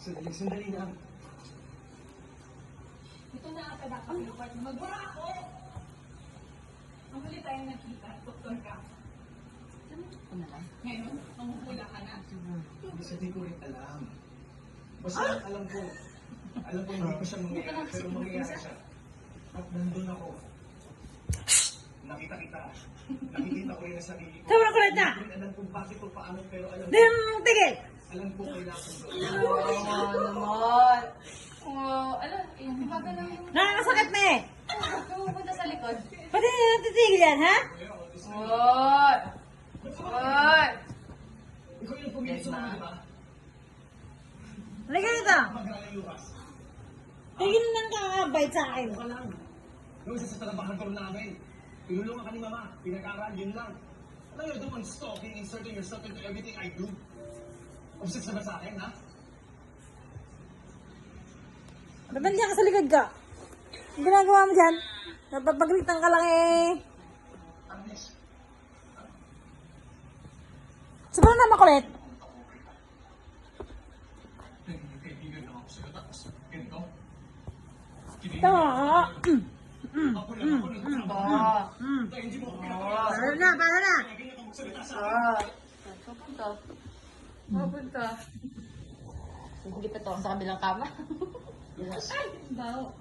Sandali na. Ito na ata dapat yung part na magbura ako! Ang huli tayong nakita, doktor ka. Ngayon, mamumula ka na. Hindi ko rin alam. Basta alam ko hindi ko siya mangyayari, pero mangyayari siya. At nandun ako. Nakita kita. Nakikita ko rin ang sarili ko. Sobrang kulit na! Hindi ko rin alam kung bakit o paano, pero alam Di mo tigil! alam ko kailangan ko. naman! Alam, yung umaga lang yung... Nakakasakit na eh! Pumunta sa likod. Pati na natitigil yan, ha? What? What? Ikaw yung pumilit sa mga, di ba? Halika nito! Maglalayukas. Tigil nang kakabait sa akin. Ano ka lang? Yung isa sa trabahan ko namin. Pinulungan ka ni Mama. Pinag-aral, yun lang. Alam mo, doon stalking, inserting yourself into everything I do. Obsessed na ba sa akin, ha? Ba't nandiyan ka sa likod ka? Ang ginagawa mo dyan? Napapagalitan ka lang eh. Agnes, Sobrang na makulit. naging kaibigan lang ako sa'yo. Tapos, ganito. Tama. Ako lang ako nagkasama. Dahil hindi mo ako pinapakita. Para na. Ganyan kang magsalita sa akin. Papunta. Papunta. Hindi pa to sa kabilang kama. Lumas. Ay, bao.